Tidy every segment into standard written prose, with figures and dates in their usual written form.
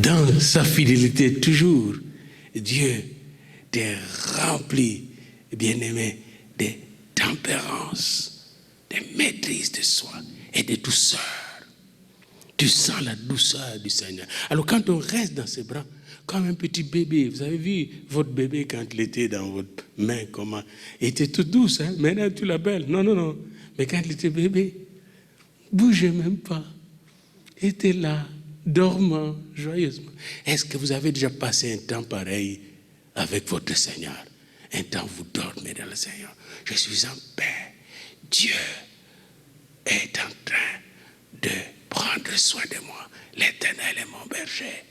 dans sa fidélité toujours, Dieu t'est rempli, bien-aimé, de tempérance, de maîtrise de soi et de douceur. Tu sens la douceur du Seigneur. Alors quand on reste dans ses bras, comme un petit bébé, vous avez vu votre bébé quand il était dans votre main, comment il était tout douce, hein? Maintenant tu l'appelles. Non. Mais quand il était bébé, bougeait même pas. Il était là, dormant, joyeusement. Est-ce que vous avez déjà passé un temps pareil avec votre Seigneur? Un temps où vous dormez dans le Seigneur. Je suis en paix. Dieu est en train de prendre soin de moi. L'Éternel est mon berger.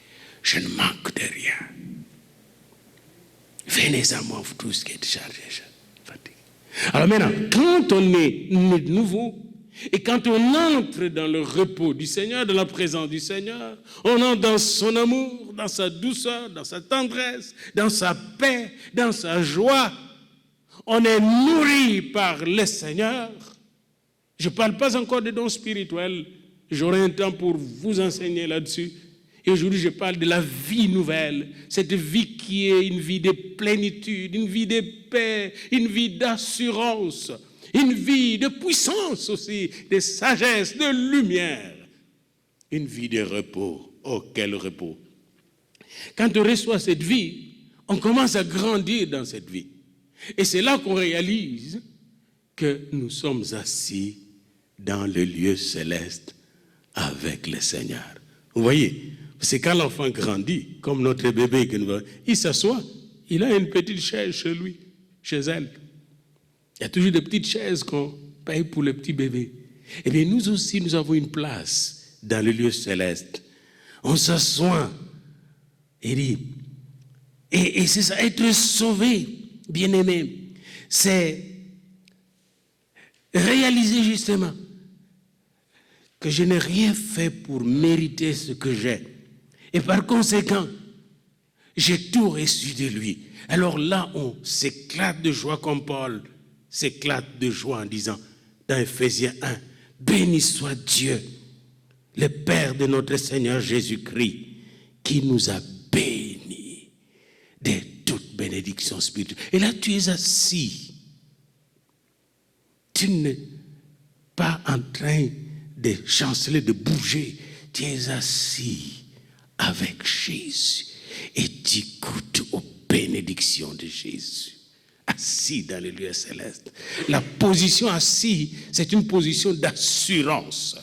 Je ne manque de rien. Venez à moi, vous tous qui êtes chargés, fatigués. Alors maintenant, quand on est né de nouveau, et quand on entre dans le repos du Seigneur, dans la présence du Seigneur, on entre dans son amour, dans sa douceur, dans sa tendresse, dans sa paix, dans sa joie. On est nourri par le Seigneur. Je ne parle pas encore des dons spirituels. J'aurai un temps pour vous enseigner là-dessus. Et aujourd'hui, je parle de la vie nouvelle. Cette vie qui est une vie de plénitude, une vie de paix, une vie d'assurance, une vie de puissance aussi, de sagesse, de lumière. Une vie de repos. Oh, quel repos! Quand on reçoit cette vie, on commence à grandir dans cette vie. Et c'est là qu'on réalise que nous sommes assis dans le lieu céleste avec le Seigneur. Vous voyez, c'est quand l'enfant grandit, comme notre bébé, il s'assoit, il a une petite chaise chez lui, chez elle. Il y a toujours des petites chaises qu'on paye pour le petit bébé. Eh bien, nous aussi, nous avons une place dans le lieu céleste. On s'assoit, et c'est ça, être sauvé, bien-aimé, c'est réaliser justement que je n'ai rien fait pour mériter ce que j'ai. Et par conséquent, j'ai tout reçu de lui. Alors là, on s'éclate de joie comme Paul s'éclate de joie en disant, dans Ephésiens 1, « Béni soit Dieu, le Père de notre Seigneur Jésus-Christ, qui nous a bénis de toute bénédiction spirituelle. » Et là, tu es assis. Tu n'es pas en train de chanceler, de bouger. Tu es assis avec Jésus et tu goûtes aux bénédictions de Jésus. Assis dans le lieu céleste. La position assis, c'est une position d'assurance.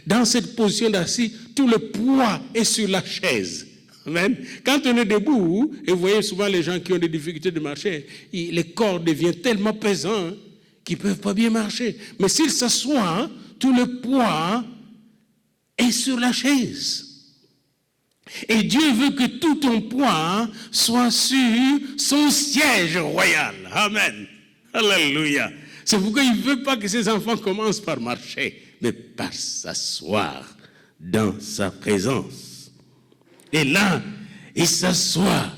Dans cette position d'assis, tout le poids est sur la chaise. Amen. Quand on est debout, et vous voyez souvent les gens qui ont des difficultés de marcher, les corps deviennent tellement pesants qu'ils ne peuvent pas bien marcher. Mais s'ils s'assoient, tout le poids est sur la chaise. Et Dieu veut que tout ton poids soit sur son siège royal. Amen. Alléluia. C'est pourquoi il ne veut pas que ses enfants commencent par marcher, mais par s'asseoir dans sa présence. Et là, ils s'assoient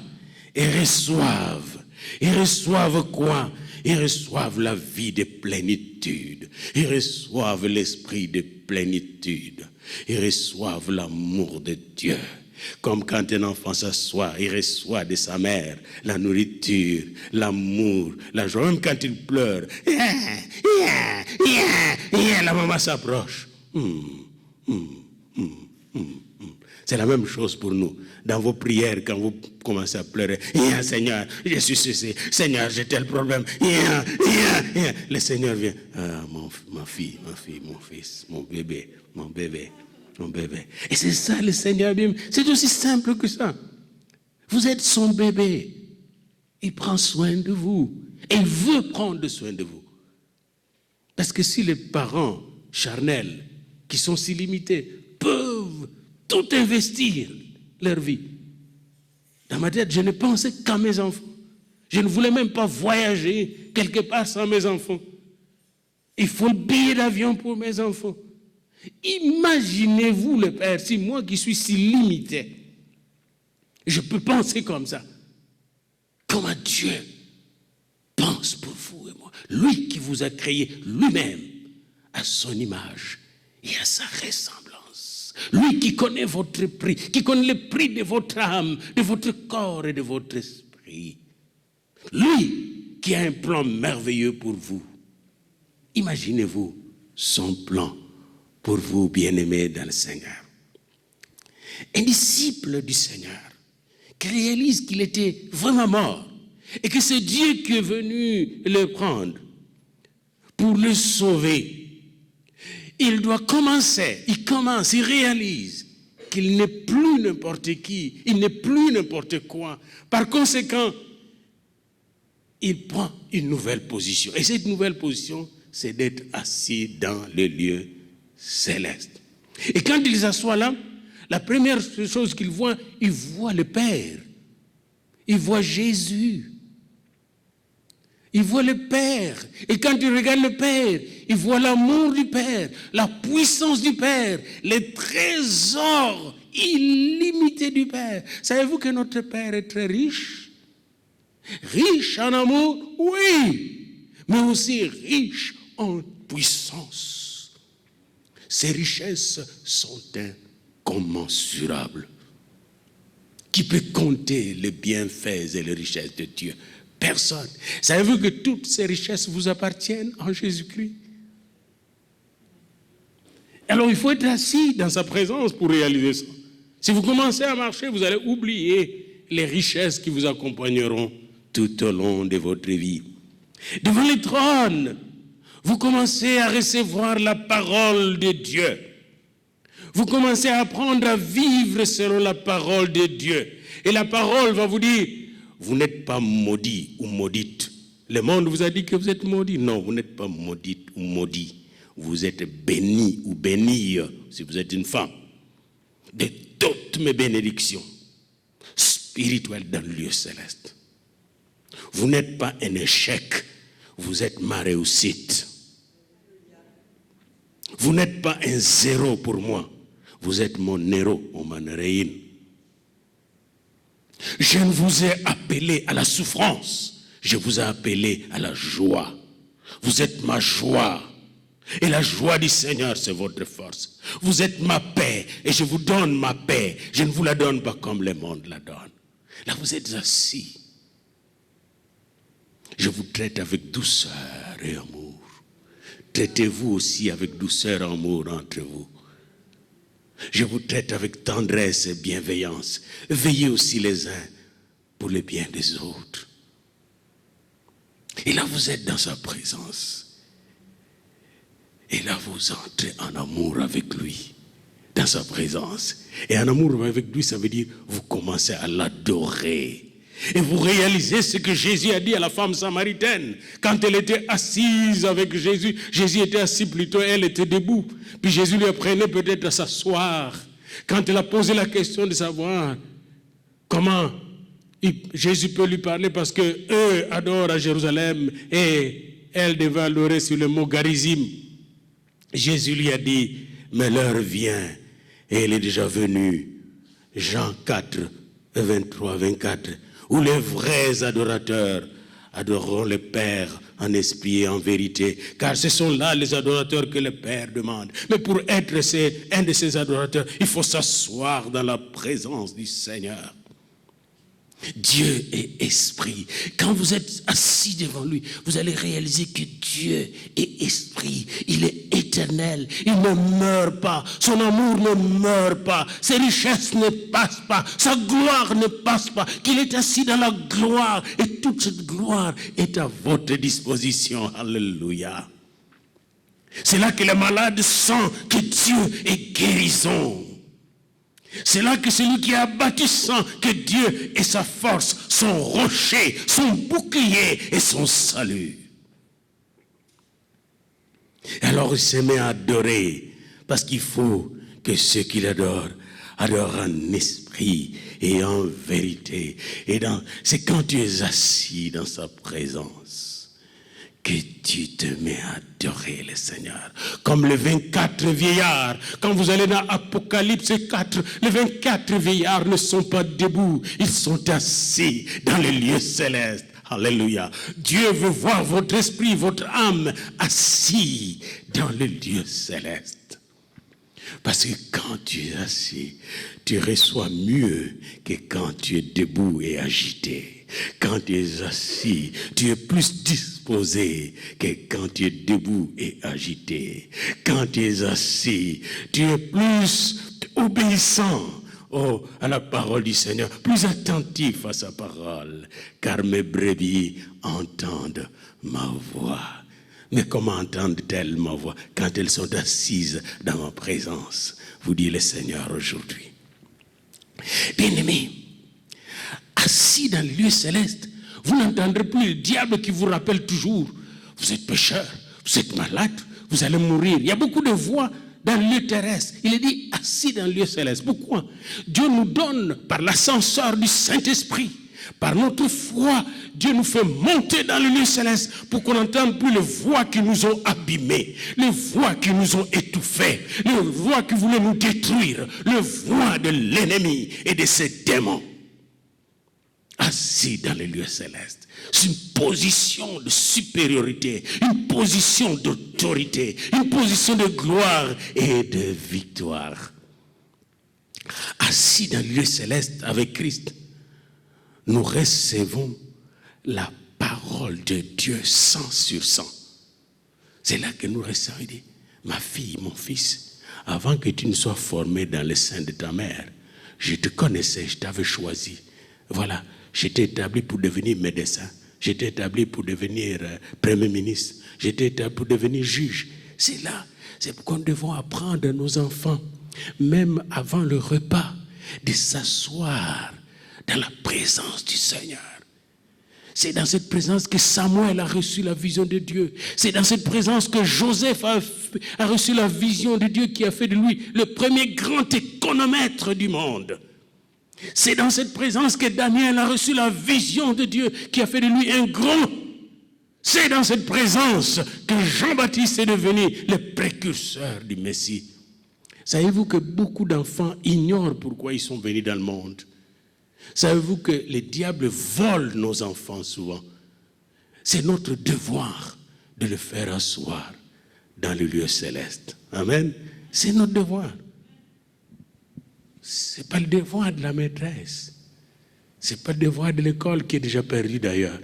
et reçoivent. Ils reçoivent quoi? Ils reçoivent la vie de plénitude. Ils reçoivent l'esprit de plénitude. Ils reçoivent l'amour de Dieu. Comme quand un enfant s'assoit, il reçoit de sa mère la nourriture, l'amour, la joie. Même quand il pleure, la maman s'approche. C'est la même chose pour nous. Dans vos prières, quand vous commencez à pleurer, Seigneur, je suis ceci, Seigneur, j'ai tel problème. Le Seigneur vient, ma fille, mon fils, mon bébé. Et c'est ça le Seigneur bien. C'est aussi simple que ça. Vous êtes son bébé. Il prend soin de vous. Et il veut prendre soin de vous. Parce que si les parents charnels, qui sont si limités, peuvent tout investir leur vie. Dans ma tête, je ne pensais qu'à mes enfants. Je ne voulais même pas voyager quelque part sans mes enfants. Il faut le billet d'avion pour mes enfants. Imaginez-vous le Père, si moi qui suis si limité, je peux penser comme ça. Comment Dieu pense pour vous et moi. Lui qui vous a créé lui-même à son image et à sa ressemblance. Lui qui connaît votre prix, qui connaît le prix de votre âme, de votre corps et de votre esprit. Lui qui a un plan merveilleux pour vous. Imaginez-vous son plan pour vous, bien-aimés dans le Seigneur. Un disciple du Seigneur qui réalise qu'il était vraiment mort et que c'est Dieu qui est venu le prendre pour le sauver. Il réalise qu'il n'est plus n'importe qui, il n'est plus n'importe quoi. Par conséquent, il prend une nouvelle position. Et cette nouvelle position, c'est d'être assis dans le lieu céleste. Et quand il s'assoit là, la première chose qu'il voit, il voit le Père. Il voit Jésus. Il voit le Père. Et quand il regarde le Père, il voit l'amour du Père, la puissance du Père, les trésors illimités du Père. Savez-vous que notre Père est très riche? Riche en amour, oui, mais aussi riche en puissance. Ses richesses sont incommensurables. Qui peut compter les bienfaits et les richesses de Dieu? Personne. Savez-vous que toutes ces richesses vous appartiennent en Jésus-Christ? Alors il faut être assis dans sa présence pour réaliser ça. Si vous commencez à marcher, vous allez oublier les richesses qui vous accompagneront tout au long de votre vie. Devant le trône, vous commencez à recevoir la parole de Dieu. Vous commencez à apprendre à vivre selon la parole de Dieu. Et la parole va vous dire, vous n'êtes pas maudit ou maudite. Le monde vous a dit que vous êtes maudit. Non, vous n'êtes pas maudite ou maudit. Vous êtes béni ou bénie si vous êtes une femme. De toutes mes bénédictions spirituelles dans le lieu céleste. Vous n'êtes pas un échec, vous êtes ma réussite. Vous n'êtes pas un zéro pour moi, vous êtes mon héros, mon héroïne. Je ne vous ai appelé à la souffrance, je vous ai appelé à la joie. Vous êtes ma joie. Et la joie du Seigneur, c'est votre force. Vous êtes ma paix et je vous donne ma paix. Je ne vous la donne pas comme le monde la donne. Là, vous êtes assis. Je vous traite avec douceur et amour. Traitez-vous aussi avec douceur et amour entre vous. Je vous traite avec tendresse et bienveillance. Veillez aussi les uns pour le bien des autres. Et là, vous êtes dans sa présence. Et là, vous entrez en amour avec lui, dans sa présence. Et en amour avec lui, ça veut dire vous commencez à l'adorer. Et vous réalisez ce que Jésus a dit à la femme samaritaine. Quand elle était assise avec Jésus, Jésus était assis plutôt, elle était debout. Puis Jésus lui apprenait peut-être à s'asseoir. Quand elle a posé la question de savoir comment Jésus peut lui parler, parce qu'eux adorent à Jérusalem et elle devait adorer sur le mot Garizim. Jésus lui a dit, mais l'heure vient et elle est déjà venue. Jean 4, 23, 24, où les vrais adorateurs adoreront le Père en esprit et en vérité, car ce sont là les adorateurs que le Père demande. Mais pour être un de ces adorateurs, il faut s'asseoir dans la présence du Seigneur. Dieu est esprit. Quand vous êtes assis devant lui, vous allez réaliser que Dieu est esprit. Il est éternel. Il ne meurt pas. Son amour ne meurt pas. Ses richesses ne passent pas. Sa gloire ne passe pas. Qu'il est assis dans la gloire. Et toute cette gloire est à votre disposition. Alléluia. C'est là que les malades sentent que Dieu est guérison. C'est là que celui qui a bâti sent que Dieu est sa force, son rocher, son bouclier et son salut. Alors il se met à adorer, parce qu'il faut que ceux qui l'adorent adorent en esprit et en vérité. Et c'est quand tu es assis dans sa présence que tu te mets à adorer le Seigneur. Comme les 24 vieillards. Quand vous allez dans Apocalypse 4, les 24 vieillards ne sont pas debout. Ils sont assis dans les lieux célestes. Alléluia. Dieu veut voir votre esprit, votre âme assis dans les lieux célestes. Parce que quand tu es assis, tu reçois mieux que quand tu es debout et agité. Quand tu es assis, tu es plus disposé que quand tu es debout et agité. Quand tu es assis, tu es plus obéissant à la parole du Seigneur, plus attentif à sa parole, car mes brebis entendent ma voix. Mais comment entendent-elles ma voix quand elles sont assises dans ma présence, vous dit le Seigneur aujourd'hui. Bien-aimés, assis dans le lieu céleste, vous n'entendrez plus le diable qui vous rappelle toujours, vous êtes pécheur, vous êtes malade, vous allez mourir. Il y a beaucoup de voix dans le lieu terrestre. Il est dit assis dans le lieu céleste. Pourquoi? Dieu nous donne par l'ascenseur du Saint-Esprit, par notre foi, Dieu nous fait monter dans le lieu céleste pour qu'on n'entende plus les voix qui nous ont abîmés, les voix qui nous ont étouffés, les voix qui voulaient nous détruire, les voix de l'ennemi et de ses démons. Assis dans le lieu céleste, c'est une position de supériorité, une position d'autorité, une position de gloire et de victoire. Assis dans le lieu céleste avec Christ, nous recevons la parole de Dieu 100 sur 100. C'est là que nous recevons. Il dit, ma fille, mon fils, avant que tu ne sois formé dans le sein de ta mère, je te connaissais, je t'avais choisi. Voilà, j'étais établi pour devenir médecin, j'étais établi pour devenir premier ministre, j'étais établi pour devenir juge. C'est là, c'est pourquoi nous devons apprendre à nos enfants, même avant le repas, de s'asseoir dans la présence du Seigneur. C'est dans cette présence que Samuel a reçu la vision de Dieu. C'est dans cette présence que Joseph a reçu la vision de Dieu qui a fait de lui le premier grand économètre du monde. C'est dans cette présence que Daniel a reçu la vision de Dieu qui a fait de lui un grand. C'est dans cette présence que Jean-Baptiste est devenu le précurseur du Messie. Savez-vous que beaucoup d'enfants ignorent pourquoi ils sont venus dans le monde? Savez-vous que les diables volent nos enfants souvent? C'est notre devoir de le faire asseoir dans le lieu céleste. Amen. C'est notre devoir. Ce n'est pas le devoir de la maîtresse. Ce n'est pas le devoir de l'école qui est déjà perdu d'ailleurs.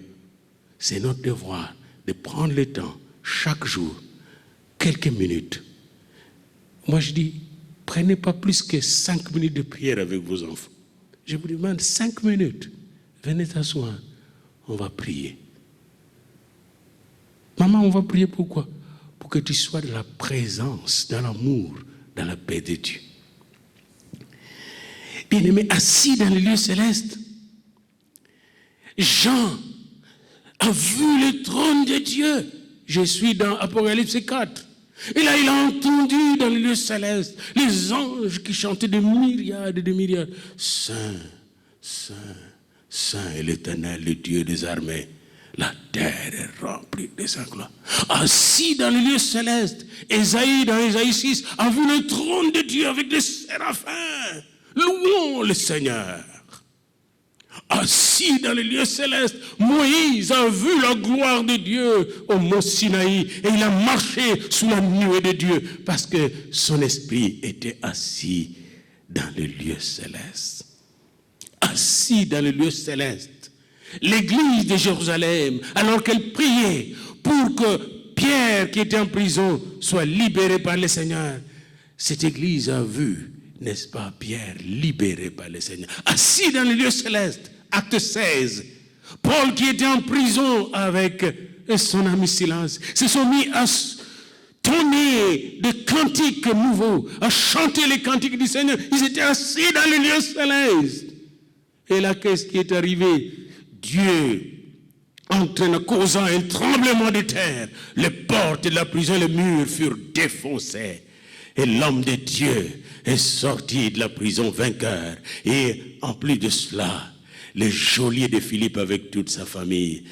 C'est notre devoir de prendre le temps, chaque jour, quelques minutes. Moi je dis, prenez pas plus que 5 minutes de prière avec vos enfants. Je vous demande 5 minutes. Venez t'asseoir. On va prier. Maman, on va prier pourquoi? Pour que tu sois dans la présence, dans l'amour, dans la paix de Dieu. Bien-aimé, assis dans le lieu céleste, Jean a vu le trône de Dieu. Je suis dans Apocalypse 4. Et là, il a entendu dans le lieu céleste les anges qui chantaient de myriades et de myriades. Saint, Saint, Saint est l'Éternel, le Dieu des armées. La terre est remplie de sa gloire. Assis dans le lieu céleste, Ésaïe, dans Ésaïe 6, a vu le trône de Dieu avec des séraphins. Louons le Seigneur. Assis dans le lieu céleste, Moïse a vu la gloire de Dieu au mont Sinaï et il a marché sous la nuée de Dieu parce que son esprit était assis dans le lieu céleste. Assis dans le lieu céleste, l'église de Jérusalem, alors qu'elle priait pour que Pierre qui était en prison soit libéré par le Seigneur, cette église a vu, n'est-ce pas, Pierre libéré par le Seigneur, assis dans le lieu céleste. Acte 16, Paul qui était en prison avec son ami Silas se sont mis à tonner de cantiques nouveaux, à chanter les cantiques du Seigneur. Ils étaient assis dans le lieu céleste. Et là, qu'est-ce qui est arrivé? Dieu, causant un tremblement de terre, les portes de la prison, les murs furent défoncés. Et l'homme de Dieu est sorti de la prison vainqueur. Et en plus de cela, le geôlier de Philippe avec toute sa famille